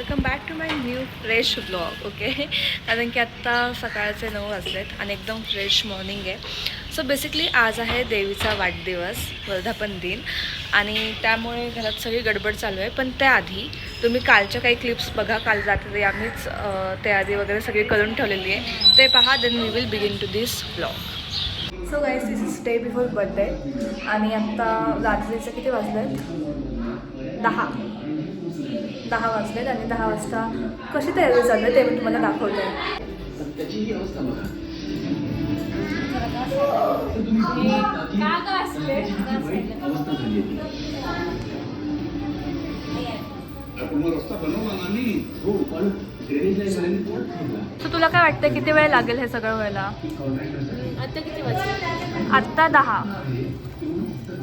Welcome back to my new fresh blog. Okay, कारण की आत्ता सकाळचे 9 वाजलेत आणि एकदम फ्रेश मॉर्निंग आहे. सो बेसिकली आज आहे देवीचा वाढदिवस, वर्धापन दिन, आणि त्यामुळे घरात सगळी गडबड चालू आहे. पण त्याआधी तुम्ही कालच्या काही क्लिप्स बघा. काल रात्री आम्हीच तयारी वगैरे सगळी करून ठेवलेली आहे, ते पहा. Then we will begin to this blog. So guys, this is day before birthday आणि आत्ता रात्रीचं किती वाजलेत? 10 वाजलेत आणि 10 वाजता कशी तयारी चालू आहे ते मी तुम्हाला दाखवते. सो तुला काय वाटतं किती वेळ लागेल हे सगळं व्हायला? आता किती वाजले? आत्ता 10.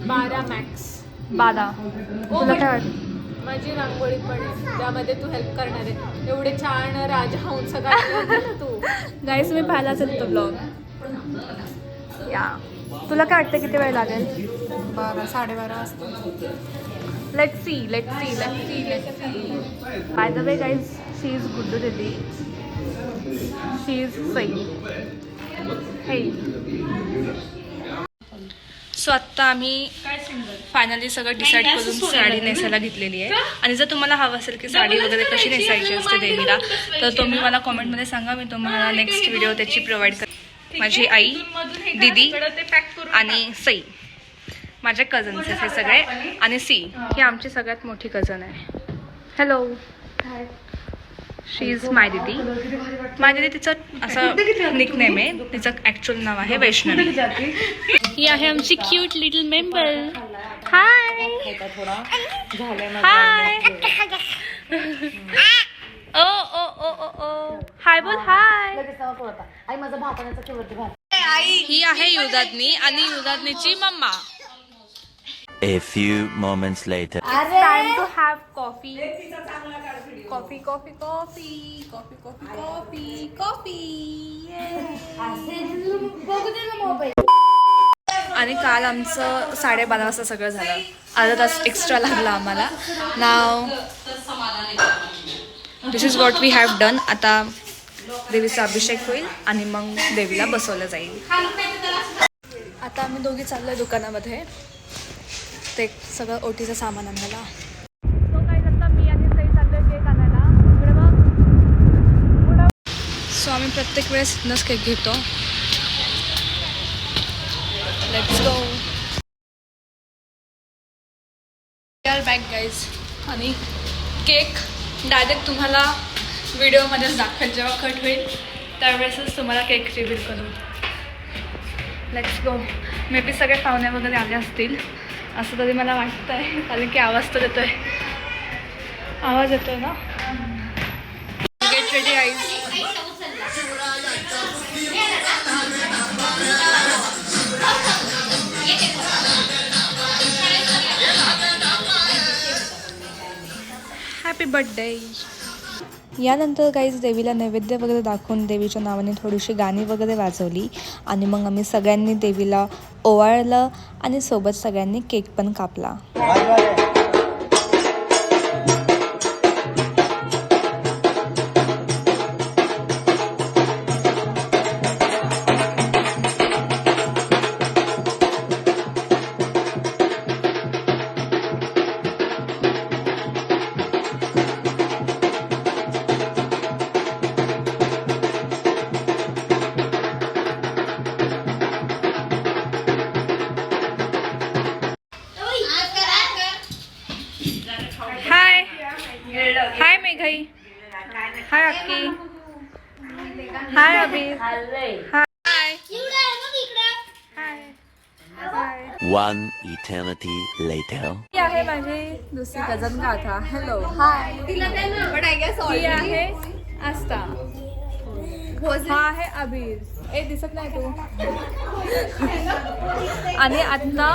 12 मॅक्स. 12. तुला काय वाटतं? माझी रांगोळी पण आहे, त्यामध्ये तू हेल्प करणार आहे. एवढे छान राजहंस सगळं तू. गाईस, मी पाहिला असेल तो ब्लॉग. या, तुला काय वाटतं किती वेळ लागेल? 12 12:30 वाजता. Let's see. By the way guys, she is Guddu दीदी, शी इज सई. हे सो आत्ता आम्ही फायनली सगळं डिसाईड करून साडी नेसायला घेतलेली आहे. आणि जर तुम्हाला हवं असेल की साडी वगैरे कशी नेसायची असते देवीला, तर तुम्ही मला कॉमेंटमध्ये सांगा. मी तुम्हाला नेक्स्ट व्हिडिओ त्याची प्रोव्हाइड करेन. माझी आई, दीदी आणि सई माझे कझन्स आहेत हे सगळे. आणि सी ही आमची सगळ्यात मोठी कझन आहे. हॅलो, शी इज माय दीदी. माय दीदी तिचं असं निकनेम आहे, तिचं ॲक्च्युअल नाव आहे वैष्णवी. ही आहे आमची क्यूट लिटल मेंबर. हाय हाय. ओ ओ ओ ओ ओ हाय बोल. हाय. ही आहे युदादनी आणि युदादनीची mamma. A few moments later. It's time to have coffee. Coffee, coffee, coffee, coffee, coffee, coffee, coffee. आणि काल आमचं 12:30 वाजता सगळं झालं. अर्धा तास एक्स्ट्रा लागला आम्हाला. Now this is what we have done. आता देवीचा अभिषेक होईल आणि मग देवीला बसवलं जाईल. आता आम्ही दोघी चाललोय दुकानामध्ये ते सगळं ओटीचं सामान आणायला. सो काही आता मी आणि सई चाललोय केक आणायला. इकडे बघ. सो आम्ही प्रत्येक वेळेस इथनंच केक घेतो. Let's go. We are back guys. आणि केक डायरेक्ट तुम्हाला व्हिडिओमध्येच दाखवेल. जेव्हा कट होईल त्यावेळेसच तुम्हाला केक रिव्हील करू. Let's go. मे बी सगळे पाहुणे वगैरे आले असतील असं तरी मला वाटतं आहे, कारण की आवाज तर येतोय. आवाज येतोय ना. Get ready eyes. Happy birthday. यानंतर गाईज देवीला नैवेद्य वगैरे दाखवून देवीच्या नावाने थोडीशी गाणी वगैरे वाजवली आणि मग आम्ही सगळ्यांनी देवीला ओवाळलं आणि सोबत सगळ्यांनी केक पण कापला. हाय हाय मेघाई. हाय अक्की. हाय अबीर. हाय हाय. One eternity later. ही आहे माझी दुसरी कझन गाथा. हॅलो. हाय. ही आहे आस्था. हा आहे अबीर. दिसत नाही तू. आणि आता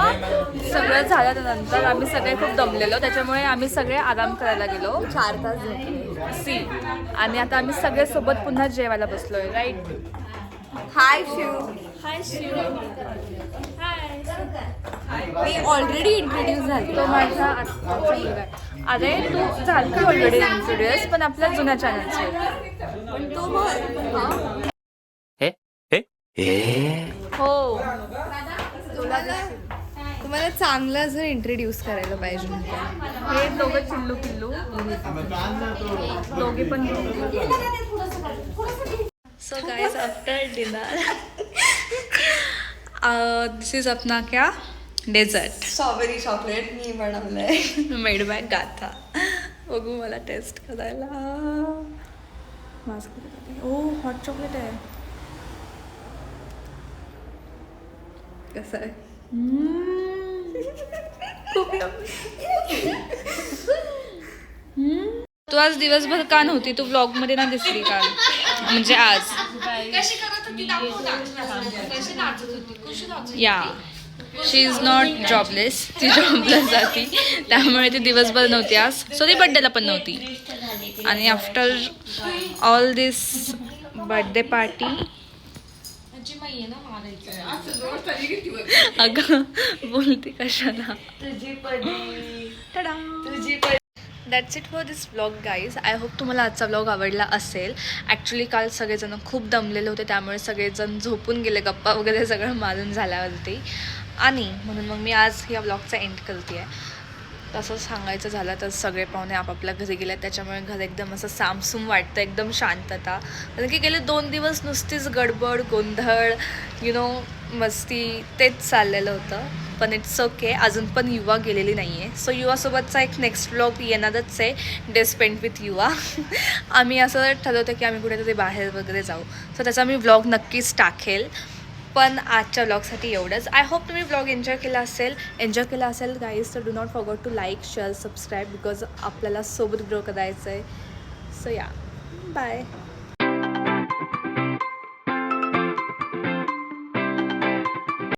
सगळं झाल्यानंतर आम्ही सगळे खूप दमलेलो, त्याच्यामुळे आम्ही सगळे आराम करायला गेलो. 4 तास झोपलो सी. आणि आता आम्ही सगळे सोबत पुन्हा जेवायला बसलोय. राईट. हाय शिव. हाय शिव. मी ऑलरेडी इंट्रोड्यूस झाली. तो माझा आत्ताचा मुलगा आहे. अरे तू झाली ऑलरेडी इंट्रोड्यूस पण आपल्या जुन्या चॅनलचे. पण तो मग हो तुम्हाला चांगलं जर इंट्रोड्यूस करायला पाहिजे होतं. हे दोघं चिल्लू पिल्लू दोघे पण. So guys after dinner this is अपना क्या डेझर्ट स्ट्रॉबेरी चॉकलेट मी बनवलंय. मेड बाय गाथा. बघू मला टेस्ट करायला. ओ हॉट चॉकलेट आहे. कसं आहे? तू आज दिवसभर का नव्हती? तू व्लॉग मध्ये ना दिसली काल, म्हणजे आज. या शी इज नॉट जॉबलेस. ती जॉबलेस जाती त्यामुळे ती दिवसभर नव्हती आज. सो ती बड्डेला पण नव्हती. आणि आफ्टर ऑल दिस बर्थडे पार्टी अगं बोलते कशाला. That's it for this vlog guys. I hope तुम्हाला आजचा व्लॉग आवडला असेल. ॲक्च्युली काल सगळेजण खूप दमलेले होते त्यामुळे सगळेजण झोपून गेले गप्पा वगैरे सगळं मारून झाल्यावरती. आणि म्हणून मग मी आज या व्लॉगचा एंड करते आहे. तसं सांगायचं झालं तर सगळे पाहुणे आपापल्या घरी गेले त्याच्यामुळे घर एकदम असं सामसूम वाटतं, एकदम शांतता. कारण की गेले 2 दिवस नुसतीच गडबड गोंधळ मस्ती तेच चाललेलं होतं. पण इट्स ओके. अजून पण युवा गेलेली नाही आहे. सो युवासोबतचा एक नेक्स्ट व्लॉग येणारच आहे, डे स्पेंड विथ युवा. आम्ही असं ठरवतं की आम्ही कुठेतरी बाहेर वगैरे जाऊ. सो त्याचा मी व्लॉग नक्कीच टाकेल. पण आजच्या व्लॉगसाठी एवढंच. आय होप तुम्ही व्लॉग एन्जॉय केला असेल गाईज. तर do not forget to like share subscribe because आपल्याला सोबत ग्रो करायचं आहे. सो या बाय.